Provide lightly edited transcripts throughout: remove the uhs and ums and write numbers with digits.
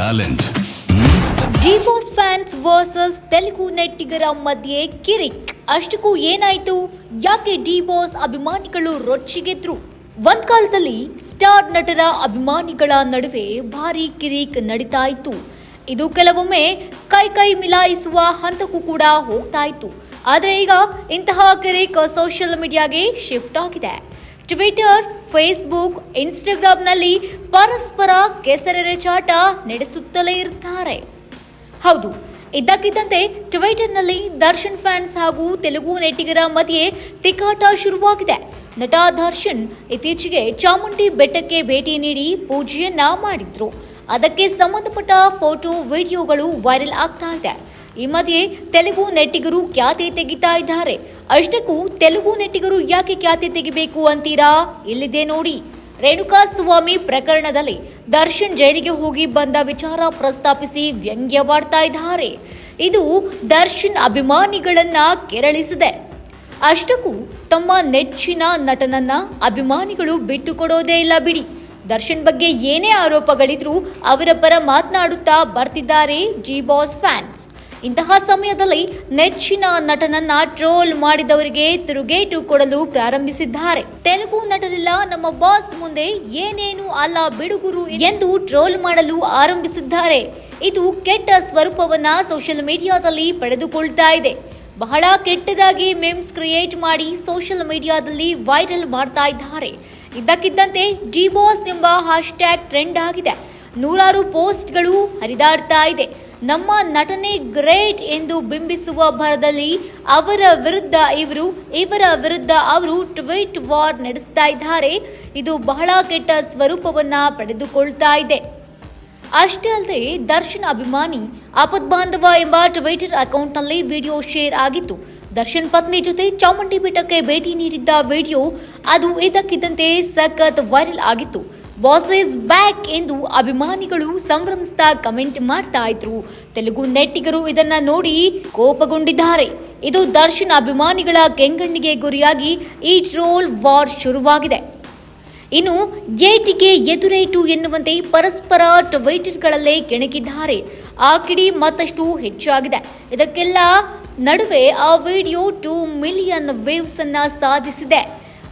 Talent. Divorce fans versus Telugu ನೆಟ್ಟಿಗರ ಮಧ್ಯೆ ಕಿರಿಕ್. ಅಷ್ಟಕ್ಕೂ ಏನಾಯ್ತು? ಯಾಕೆ ಡಿವೋರ್ಸ್ ಅಭಿಮಾನಿಗಳು ರೊಚ್ಚಿಗೆದ್ರು? ಒಂದ್ ಕಾಲದಲ್ಲಿ ಸ್ಟಾರ್ ನಟರ ಅಭಿಮಾನಿಗಳ ನಡುವೆ ಭಾರಿ ಕಿರಿಕ್ ನಡೀತಾ ಇತ್ತು. ಇದು ಕೆಲವೊಮ್ಮೆ ಕೈ ಮಿಲಾಯಿಸುವ ಹಂತಕ್ಕೂ ಕೂಡ ಹೋಗ್ತಾ ಇತ್ತು. ಆದರೆ ಈಗ ಇಂತಹ ಕಿರಿಕ್ ಸೋಷಿಯಲ್ ಮೀಡಿಯಾಗೆ ಶಿಫ್ಟ್ ಆಗಿದೆ. ಟ್ವಿಟರ್, ಫೇಸ್ಬುಕ್, ಇನ್ಸ್ಟಾಗ್ರಾಂನಲ್ಲಿ ಪರಸ್ಪರ ಕೆಸರೆರಚಾಟ ನಡೆಸುತ್ತಲೇ ಇರ್ತಾರೆ. ಹೌದು, ಇದ್ದಕ್ಕಿದ್ದಂತೆ ಟ್ವಿಟರ್ನಲ್ಲಿ ದರ್ಶನ್ ಫ್ಯಾನ್ಸ್ ಹಾಗೂ ತೆಲುಗು ನೆಟ್ಟಿಗರ ಮಧ್ಯೆ ತಿಕ್ಕಾಟ ಶುರುವಾಗಿದೆ. ನಟ ದರ್ಶನ್ ಇತ್ತೀಚೆಗೆ ಚಾಮುಂಡಿ ಬೆಟ್ಟಕ್ಕೆ ಭೇಟಿ ನೀಡಿ ಪೂಜೆಯನ್ನ ಮಾಡಿದ್ರು. ಅದಕ್ಕೆ ಸಂಬಂಧಪಟ್ಟ ಫೋಟೋ, ವಿಡಿಯೋಗಳು ವೈರಲ್ ಆಗ್ತಾ ಇದೆ. ಈ ಮಧ್ಯೆ ತೆಲುಗು ನೆಟ್ಟಿಗರು ಖ್ಯಾತಿ ತೆಗಿತಾ ಇದ್ದಾರೆ. ಅಷ್ಟಕ್ಕೂ ತೆಲುಗು ನೆಟ್ಟಿಗರು ಯಾಕೆ ಖ್ಯಾತಿ ತೆಗಿಬೇಕು ಅಂತೀರಾ? ಇಲ್ಲಿದೆ ನೋಡಿ. ರೇಣುಕಾಸ್ವಾಮಿ ಪ್ರಕರಣದಲ್ಲಿ ದರ್ಶನ್ ಜೈಲಿಗೆ ಹೋಗಿ ಬಂದ ವಿಚಾರ ಪ್ರಸ್ತಾಪಿಸಿ ವ್ಯಂಗ್ಯವಾಡ್ತಾ ಇದ್ದಾರೆ. ಇದು ದರ್ಶನ್ ಅಭಿಮಾನಿಗಳನ್ನ ಕೆರಳಿಸಿದೆ. ಅಷ್ಟಕ್ಕೂ ತಮ್ಮ ನೆಚ್ಚಿನ ನಟನನ್ನ ಅಭಿಮಾನಿಗಳು ಬಿಟ್ಟುಕೊಡೋದೇ ಇಲ್ಲ ಬಿಡಿ. ದರ್ಶನ್ ಬಗ್ಗೆ ಏನೇ ಆರೋಪಗಳಿದ್ರೂ ಅವರ ಪರ ಮಾತನಾಡುತ್ತಾ ಬರ್ತಿದ್ದಾರೆ ಡಿ-ಬಾಸ್ ಫ್ಯಾನ್ಸ್. ಇಂತಹ ಸಮಯದಲ್ಲಿ ನೆಚ್ಚಿನ ನಟನನ್ನ ಟ್ರೋಲ್ ಮಾಡಿದವರಿಗೆ ತಿರುಗೇಟು ಕೊಡಲು ಪ್ರಾರಂಭಿಸಿದ್ದಾರೆ. ತೆಲುಗು ನಟರೆಲ್ಲ ನಮ್ಮ ಬಾಸ್ ಮುಂದೆ ಏನೇನು ಅಲ್ಲ ಬಿಡುಗುರು ಎಂದು ಟ್ರೋಲ್ ಮಾಡಲು ಆರಂಭಿಸಿದ್ದಾರೆ. ಇದು ಕೆಟ್ಟ ಸ್ವರೂಪವನ್ನ ಸೋಷಿಯಲ್ ಮೀಡಿಯಾದಲ್ಲಿ ಪಡೆದುಕೊಳ್ತಾ ಇದೆ. ಬಹಳ ಕೆಟ್ಟದಾಗಿ ಮೆಮ್ಸ್ ಕ್ರಿಯೇಟ್ ಮಾಡಿ ಸೋಷಿಯಲ್ ಮೀಡಿಯಾದಲ್ಲಿ ವೈರಲ್ ಮಾಡ್ತಾ ಇದ್ದಾರೆ. ಇದ್ದಕ್ಕಿದ್ದಂತೆ ಡಿ-ಬಾಸ್ ಎಂಬ ಹ್ಯಾಶ್ಟ್ಯಾಗ್ ಟ್ರೆಂಡ್ ಆಗಿದೆ. ನೂರಾರು ಪೋಸ್ಟ್ಗಳು ಹರಿದಾಡ್ತಾ ಇದೆ. ನಮ್ಮ ನಟನೆ ಗ್ರೇಟ್ ಎಂದು ಬಿಂಬಿಸುವ ಭರದಲ್ಲಿ ಅವರ ವಿರುದ್ಧ ಇವರು, ಇವರ ವಿರುದ್ಧ ಅವರು ಟ್ವೀಟ್ ವಾರ್ ನಡೆಸ್ತಾ ಇದ್ದಾರೆ. ಇದು ಬಹಳ ಕೆಟ್ಟ ಸ್ವರೂಪವನ್ನ ಪಡೆದುಕೊಳ್ತಾ ಇದೆ. ಅಷ್ಟೇ ಅಲ್ಲದೆ ದರ್ಶನ್ ಅಭಿಮಾನಿ ಆಪದ್ಬಾಂಧವ ಎಂಬ ಟ್ವಿಟರ್ ಅಕೌಂಟ್ನಲ್ಲಿ ವಿಡಿಯೋ ಶೇರ್ ಆಗಿತ್ತು. ದರ್ಶನ್ ಪತ್ನಿ ಜೊತೆ ಚಾಮುಂಡಿ ಬೆಟ್ಟಕ್ಕೆ ಭೇಟಿ ನೀಡಿದ್ದ ವಿಡಿಯೋ ಅದು ಇದ್ದಕ್ಕಿದ್ದಂತೆ ಸಖತ್ ವೈರಲ್ ಆಗಿತ್ತು. ಬಾಸ್ ಈಸ್ ಬ್ಯಾಕ್ ಎಂದು ಅಭಿಮಾನಿಗಳು ಸಂಭ್ರಮಿಸ್ತಾ ಕಮೆಂಟ್ ಮಾಡ್ತಾ ಇದ್ರು. ತೆಲುಗು ನೆಟ್ಟಿಗರು ಇದನ್ನ ನೋಡಿ ಕೋಪಗೊಂಡಿದ್ದಾರೆ. ಇದು ದರ್ಶನ್ ಅಭಿಮಾನಿಗಳ ಕೆಂಗಣ್ಣಿಗೆ ಗುರಿಯಾಗಿ ಈ ಟ್ರೋಲ್ ವಾರ್ ಶುರುವಾಗಿದೆ. ಇನ್ನು ಏಟಿಗೆ ಎದುರೇಟು ಎನ್ನುವಂತೆ ಪರಸ್ಪರ ಟ್ವಿಟರ್ಗಳಲ್ಲೇ ಕೆಣಕಿದ್ದಾರೆ. ಆ ಕಿಡಿ ಮತ್ತಷ್ಟು ಹೆಚ್ಚಾಗಿದೆ. ಇದಕ್ಕೆಲ್ಲ ನಡುವೆ ಆ ವಿಡಿಯೋ 2 ಮಿಲಿಯನ್ ವ್ಯೂಸ್ ಅನ್ನ ಸಾಧಿಸಿದೆ.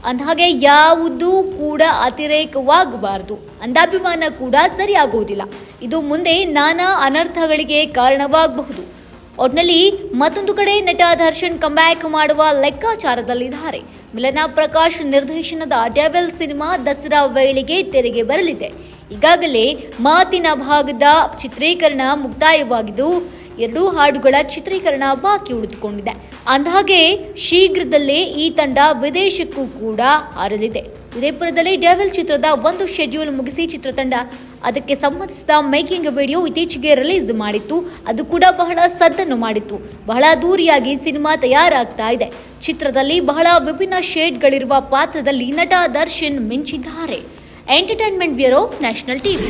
ಅಂದಹಾಗೆ ಯಾವುದೂ ಕೂಡ ಅತಿರೇಕವಾಗಬಾರದು, ಅಂದಾಭಿಮಾನ ಕೂಡ ಸರಿಯಾಗುವುದಿಲ್ಲ. ಇದು ಮುಂದೆ ನಾನಾ ಅನರ್ಥಗಳಿಗೆ ಕಾರಣವಾಗಬಹುದು. ಒಟ್ನಲ್ಲಿ ಮತ್ತೊಂದು ಕಡೆ ನಟ ದರ್ಶನ್ ಕಂಬ್ಯಾಕ್ ಮಾಡುವ ಲೆಕ್ಕಾಚಾರದಲ್ಲಿದ್ದಾರೆ. ಮಿಲನ ಪ್ರಕಾಶ್ ನಿರ್ದೇಶನದ ಡೆವಿಲ್ ಸಿನಿಮಾ ದಸರಾ ವೇಳೆಗೆ ತೆರೆಗೆ ಬರಲಿದೆ. ಈಗಾಗಲೇ ಮಾತಿನ ಭಾಗದ ಚಿತ್ರೀಕರಣ ಮುಕ್ತಾಯವಾಗಿದ್ದು 2 ಹಾಡುಗಳ ಚಿತ್ರೀಕರಣ ಬಾಕಿ ಉಳಿದುಕೊಂಡಿದೆ. ಅಂದಹಾಗೆ ಶೀಘ್ರದಲ್ಲೇ ಈ ತಂಡ ವಿದೇಶಕ್ಕೂ ಕೂಡ ಹಾರಲಿದೆ. ಉದಯಪುರದಲ್ಲಿ ಡೆವಿಲ್ ಚಿತ್ರದ ಒಂದು ಶೆಡ್ಯೂಲ್ ಮುಗಿಸಿ ಚಿತ್ರತಂಡ ಅದಕ್ಕೆ ಸಂಬಂಧಿಸಿದ ಮೇಕಿಂಗ್ ವಿಡಿಯೋ ಇತ್ತೀಚೆಗೆ ರಿಲೀಸ್ ಮಾಡಿತ್ತು. ಅದು ಕೂಡ ಬಹಳ ಸದ್ದನ್ನು ಮಾಡಿತ್ತು. ಬಹಳ ದೂರಿಯಾಗಿ ಸಿನಿಮಾ ತಯಾರಾಗ್ತಾ ಇದೆ. ಚಿತ್ರದಲ್ಲಿ ಬಹಳ ವಿಭಿನ್ನ ಶೇಡ್ಗಳಿರುವ ಪಾತ್ರದಲ್ಲಿ ನಟ ದರ್ಶನ್ ಮಿಂಚಿದ್ದಾರೆ. Entertainment bureau, national TV.